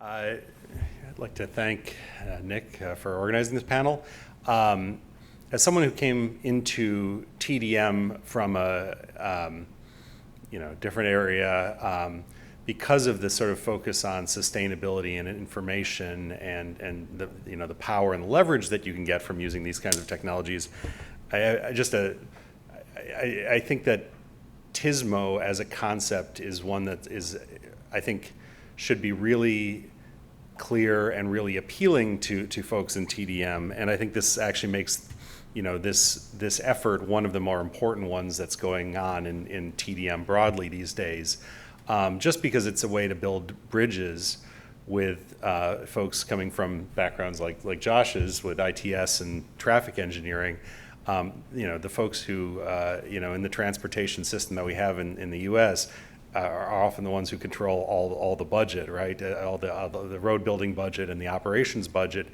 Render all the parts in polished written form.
I'd like to thank Nick for organizing this panel. As someone who came into TDM from a different area, because of the sort of focus on sustainability and information and the power and leverage that you can get from using these kinds of technologies, I think that TISMO as a concept is one that is, I think, should be really clear and really appealing to folks in TDM. And I think this actually makes this effort one of the more important ones that's going on in TDM broadly these days, just because it's a way to build bridges with folks coming from backgrounds like Josh's with ITS and traffic engineering. The folks who in the transportation system that we have in the U.S. Are often the ones who control all the budget, right? All the road building budget and the operations budget,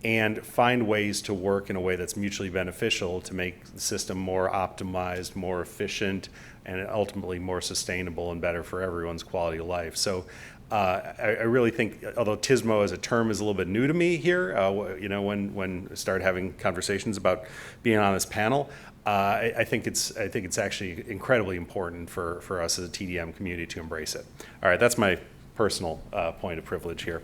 and find ways to work in a way that's mutually beneficial to make the system more optimized, more efficient, and ultimately more sustainable and better for everyone's quality of life. So I really think, although TISMO as a term is a little bit new to me here, when I started having conversations about being on this panel, I think it's actually incredibly important for us as a TDM community to embrace it. All right, that's my personal point of privilege here.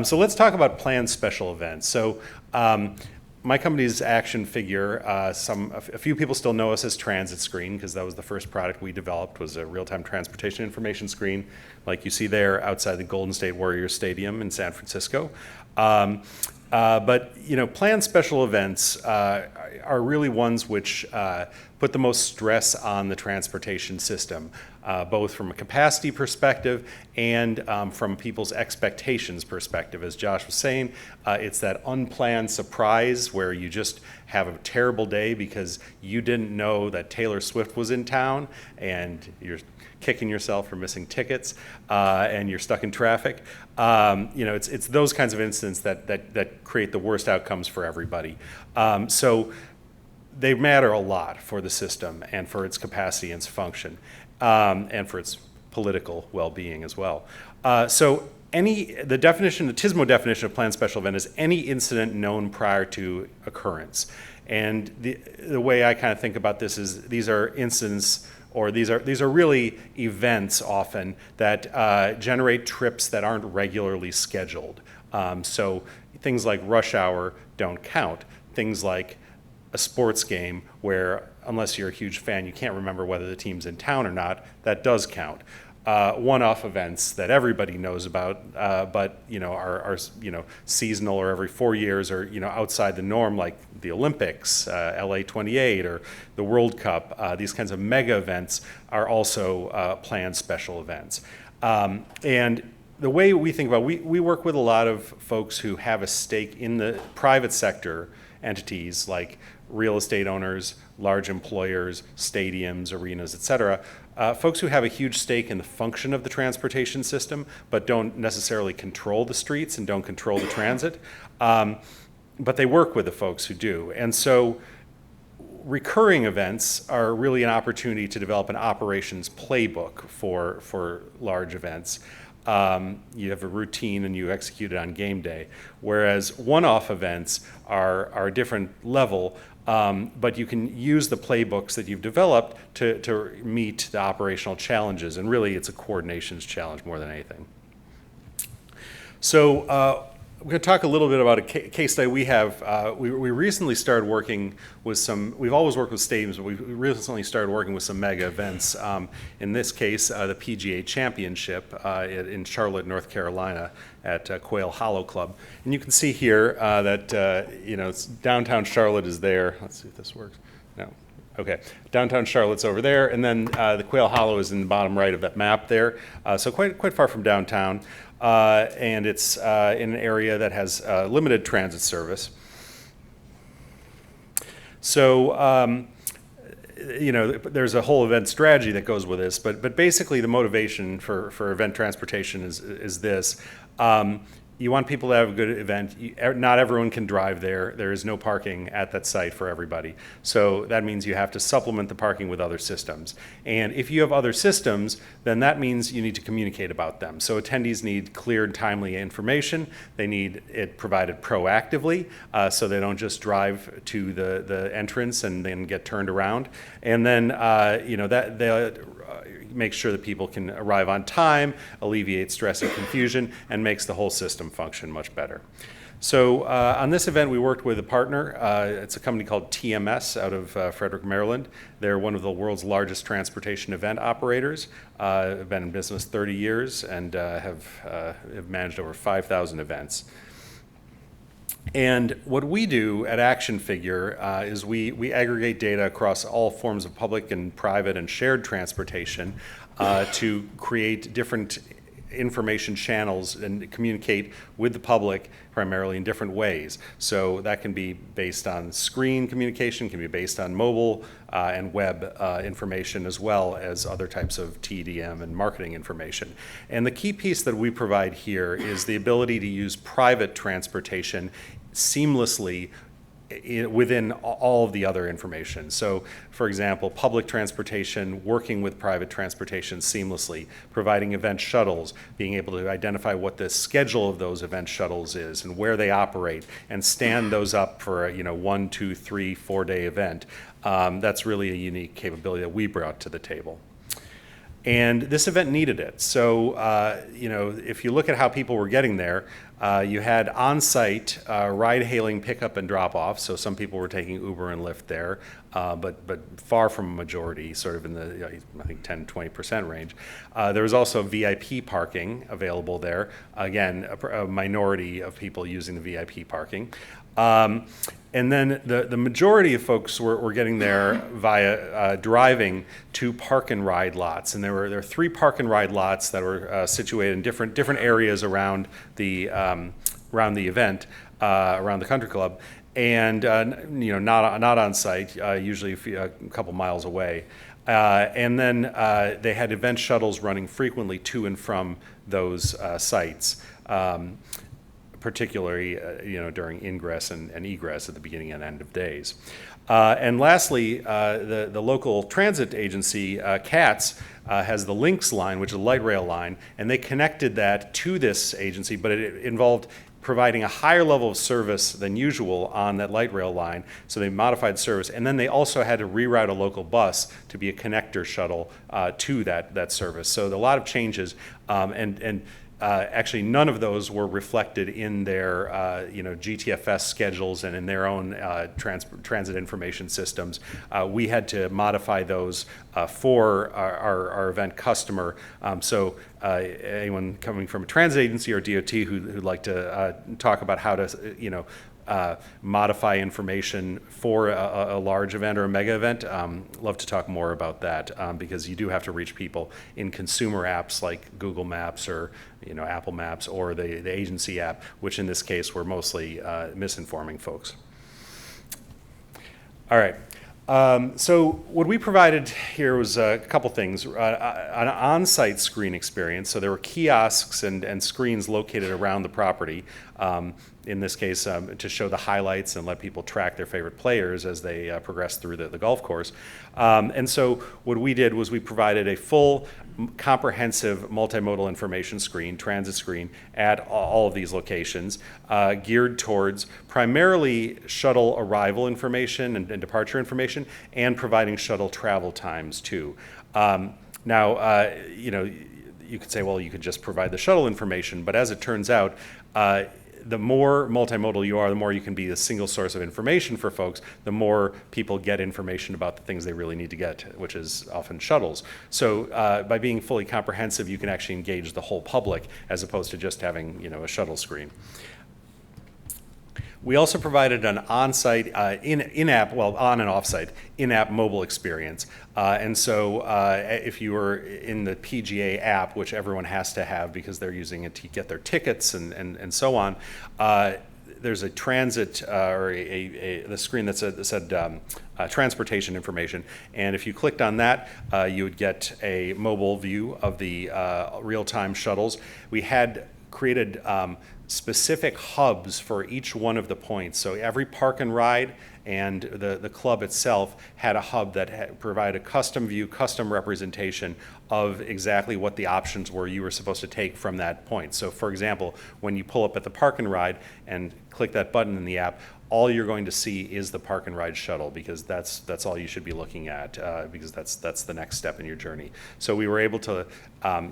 So let's talk about planned special events. So my company's action figure, a few people still know us as Transit Screen because that was the first product we developed, was a real-time transportation information screen like you see there outside the Golden State Warriors Stadium in San Francisco. But planned special events are really ones which put the most stress on the transportation system, both from a capacity perspective and from people's expectations perspective. As Josh was saying, it's that unplanned surprise where you just have a terrible day because you didn't know that Taylor Swift was in town and you're kicking yourself for missing tickets, and you're stuck in traffic. It's those kinds of incidents that create the worst outcomes for everybody. So they matter a lot for the system and for its capacity and its function, and for its political well-being as well. So the TISMO definition of planned special event is any incident known prior to occurrence. And the way I kind of think about this is these are incidents, or these are really events often that generate trips that aren't regularly scheduled. So things like rush hour don't count. Things like a sports game where, unless you're a huge fan, you can't remember whether the team's in town or not, that does count. One-off events that everybody knows about, but are seasonal or every 4 years, or outside the norm, like the Olympics, LA 28, or the World Cup. These kinds of mega events are also planned special events. And the way we think about it, we work with a lot of folks who have a stake in the private sector entities like real estate owners, large employers, stadiums, arenas, et cetera. Folks who have a huge stake in the function of the transportation system, but don't necessarily control the streets and don't control the transit. But they work with the folks who do. And so recurring events are really an opportunity to develop an operations playbook for large events. You have a routine and you execute it on game day, whereas one-off events are a different level, but you can use the playbooks that you've developed to meet the operational challenges, and really it's a coordinations challenge more than anything. So we're going to talk a little bit about a case study we have. We recently started working with we've always worked with stadiums, but we recently started working with some mega events. In this case, the PGA Championship in Charlotte, North Carolina at Quail Hollow Club. And you can see here that, downtown Charlotte is there. Let's see if this works. No. Okay, downtown Charlotte's over there, and then the Quail Hollow is in the bottom right of that map there. So quite far from downtown. And it's in an area that has limited transit service. So, there's a whole event strategy that goes with this, but basically the motivation for event transportation is this. you want people to have a good event. Not everyone can drive there. There is no parking at that site for everybody. So that means you have to supplement the parking with other systems. And if you have other systems, then that means you need to communicate about them. So attendees need clear and timely information. They need it provided proactively, so they don't just drive to the entrance and then get turned around. And then, that they'll make sure that people can arrive on time, alleviate stress and confusion, and makes the whole system function much better. So on this event, we worked with a partner. It's a company called TMS out of Frederick, Maryland. They're one of the world's largest transportation event operators. Have been in business 30 years and have managed over 5,000 events. And what we do at Action Figure is we aggregate data across all forms of public and private and shared transportation to create different information channels and communicate with the public primarily in different ways. So that can be based on screen communication, can be based on mobile and web information, as well as other types of TDM and marketing information. And the key piece that we provide here is the ability to use private transportation seamlessly within all of the other information. So, for example, public transportation working with private transportation seamlessly, providing event shuttles, being able to identify what the schedule of those event shuttles is and where they operate, and stand those up for a 1, 2, 3, 4-day event. That's really a unique capability that we brought to the table. And this event needed it. So, if you look at how people were getting there, you had on-site ride-hailing pickup and drop-off. So some people were taking Uber and Lyft there, but far from a majority, sort of in the, I think, 10, 20% range. There was also VIP parking available there. Again, a minority of people using the VIP parking. And then the majority of folks were getting there via driving to park and ride lots, and there were 3 park and ride lots that were situated in different areas around the event, around the country club, and not on site, usually a couple miles away. And then they had event shuttles running frequently to and from those sites. Particularly during ingress and egress at the beginning and end of days. And lastly, the local transit agency, CATS, has the Lynx line, which is a light rail line, and they connected that to this agency, but it involved providing a higher level of service than usual on that light rail line, so they modified service, and then they also had to reroute a local bus to be a connector shuttle to that service. So a lot of changes, and actually, none of those were reflected in their GTFS schedules and in their own transit information systems. We had to modify those for our event customer. So anyone coming from a transit agency or DOT who'd like to talk about how to modify information for a large event or a mega event, love to talk more about that, because you do have to reach people in consumer apps like Google Maps or Apple Maps or the agency app, which in this case were mostly misinforming folks. All right. So what we provided here was a couple things. An on-site screen experience, so there were kiosks and screens located around the property, in this case to show the highlights and let people track their favorite players as they progress through the golf course. And so what we did was we provided a full comprehensive multimodal information screen, transit screen, at all of these locations, geared towards primarily shuttle arrival information and departure information, and providing shuttle travel times too. Now, you could say, well, you could just provide the shuttle information, but as it turns out, the more multimodal you are, the more you can be a single source of information for folks, the more people get information about the things they really need to get, which is often shuttles. So by being fully comprehensive, you can actually engage the whole public as opposed to just having a shuttle screen. We also provided an on-site, in-app, well, on and off-site, in-app mobile experience. And so if you were in the PGA app, which everyone has to have because they're using it to get their tickets and so on, there's a transit or the screen that said transportation information, and if you clicked on that, you would get a mobile view of the real-time shuttles. We had created specific hubs for each one of the points. So every park and ride and the club itself had a hub that provided a custom view, custom representation of exactly what the options were you were supposed to take from that point. So for example, when you pull up at the park and ride and click that button in the app, all you're going to see is the park and ride shuttle, because that's all you should be looking at, because that's the next step in your journey. So we were able to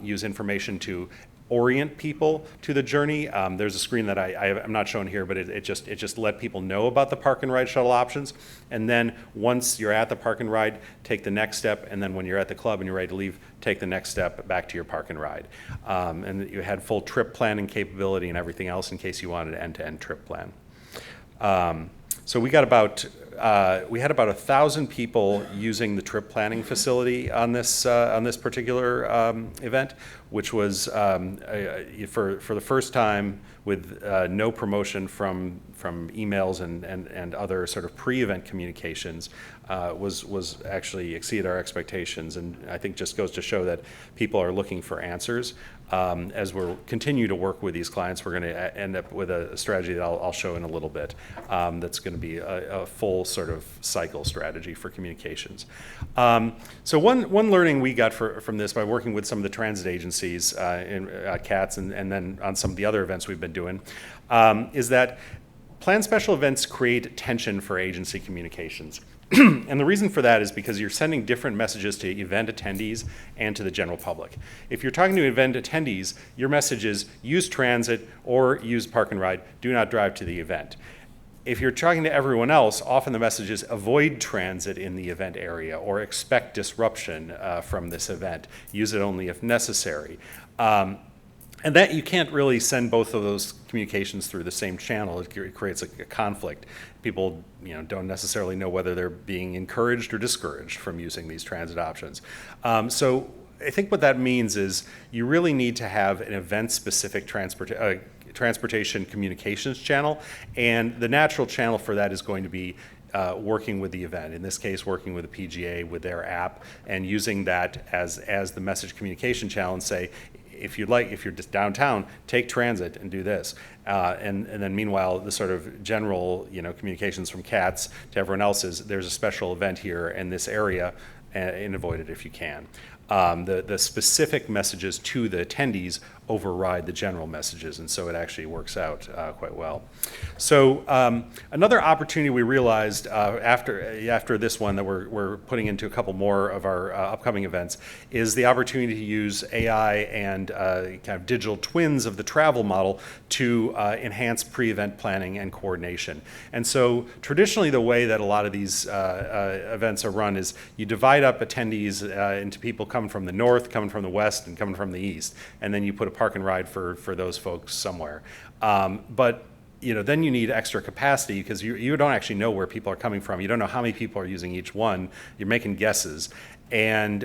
use information to orient people to the journey. There's a screen that I'm not showing here, but it just let people know about the park and ride shuttle options. And then once you're at the park and ride, take the next step. And then when you're at the club and you're ready to leave, take the next step back to your park and ride. And you had full trip planning capability and everything else in case you wanted an end-to-end trip plan. So we got about we had about 1,000 people using the trip planning facility on this particular event, which was for the first time with no promotion from emails and other sort of pre-event communications, was actually exceeded our expectations, and I think just goes to show that people are looking for answers. As we'll continue to work with these clients, we're going to end up with a strategy that I'll show in a little bit. That's going to be a full sort of cycle strategy for communications. So one learning we got from this by working with some of the transit agencies in CATS and then on some of the other events we've been doing is that planned special events create tension for agency communications. And the reason for that is because you're sending different messages to event attendees and to the general public. If you're talking to event attendees, your message is use transit or use park and ride, do not drive to the event. If you're talking to everyone else, often the message is avoid transit in the event area or expect disruption from this event. Use it only if necessary. And that you can't really send both of those communications through the same channel. It creates a conflict. People, don't necessarily know whether they're being encouraged or discouraged from using these transit options. So I think what that means is you really need to have an event-specific transportation communications channel, and the natural channel for that is going to be working with the event. In this case, working with the PGA with their app and using that as the message communication channel and say, if you're just downtown, take transit and do this. And then meanwhile, the sort of general, communications from CATS to everyone else is there's a special event here in this area and avoid it if you can. The specific messages to the attendees override the general messages, and so it actually works out quite well. So another opportunity we realized after this one that we're putting into a couple more of our upcoming events is the opportunity to use AI and kind of digital twins of the travel model to enhance pre-event planning and coordination. And so traditionally the way that a lot of these events are run is you divide up attendees into people coming from the north, coming from the west, and coming from the east, and then you put a park and ride for those folks somewhere. But then you need extra capacity because you don't actually know where people are coming from. You don't know how many people are using each one. You're making guesses. And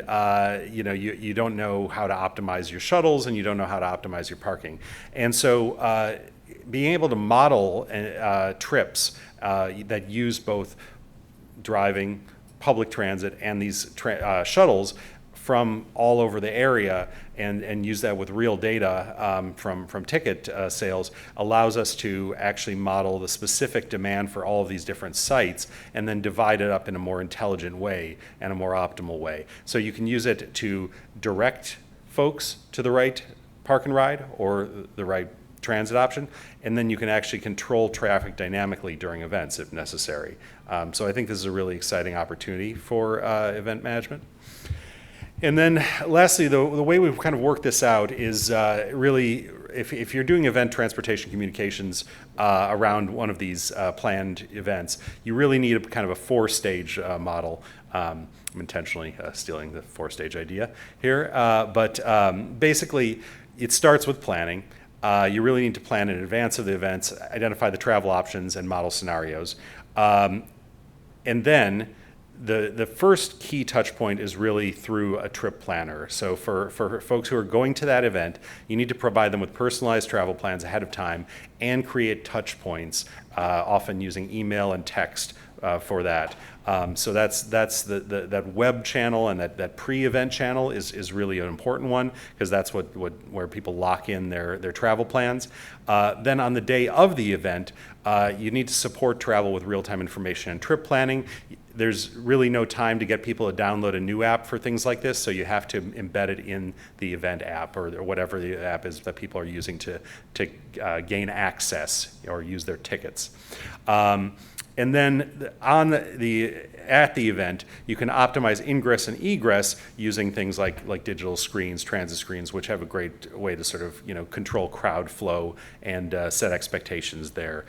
you don't know how to optimize your shuttles, and you don't know how to optimize your parking. And so being able to model trips that use both driving, public transit, and these shuttles from all over the area and use that with real data from ticket sales allows us to actually model the specific demand for all of these different sites and then divide it up in a more intelligent way and a more optimal way. So you can use it to direct folks to the right park and ride or the right transit option, and then you can actually control traffic dynamically during events if necessary. So I think this is a really exciting opportunity for event management. And then lastly, the way we've kind of worked this out is really, if you're doing event transportation communications around one of these planned events, you really need a kind of a 4-stage model. I'm intentionally stealing the 4-stage idea here. But basically, it starts with planning. You really need to plan in advance of the events, identify the travel options, and model scenarios. And then the first key touch point is really through a trip planner. So for folks who are going to that event, you need to provide them with personalized travel plans ahead of time and create touch points, often using email and text for that. So that's that web channel and that pre-event channel is really an important one, because that's where people lock in their travel plans. Then on the day of the event, you need to support travel with real-time information and trip planning. There's really no time to get people to download a new app for things like this, so you have to embed it in the event app or whatever the app is that people are using to gain access or use their tickets. And then at the event, you can optimize ingress and egress using things like digital screens, transit screens, which have a great way to sort of control crowd flow and set expectations there.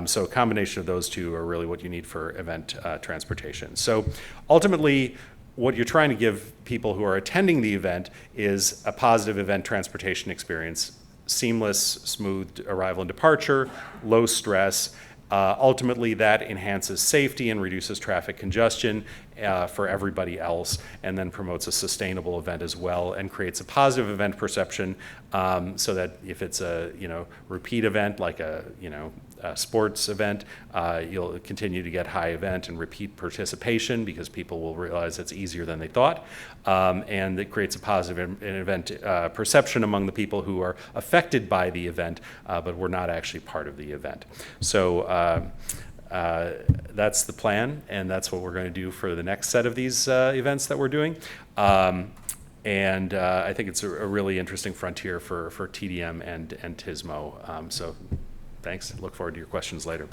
So a combination of those two are really what you need for event transportation. So ultimately, what you're trying to give people who are attending the event is a positive event transportation experience: seamless, smooth arrival and departure, low stress. Ultimately, that enhances safety and reduces traffic congestion for everybody else, and then promotes a sustainable event as well, and creates a positive event perception, so that if it's a repeat event like a sports event, you'll continue to get high event and repeat participation, because people will realize it's easier than they thought, and it creates a positive event perception among the people who are affected by the event, but were not actually part of the event. So that's the plan, and that's what we're going to do for the next set of these events that we're doing. And I think it's a really interesting frontier for TDM and TSMO. So thanks. Look forward to your questions later.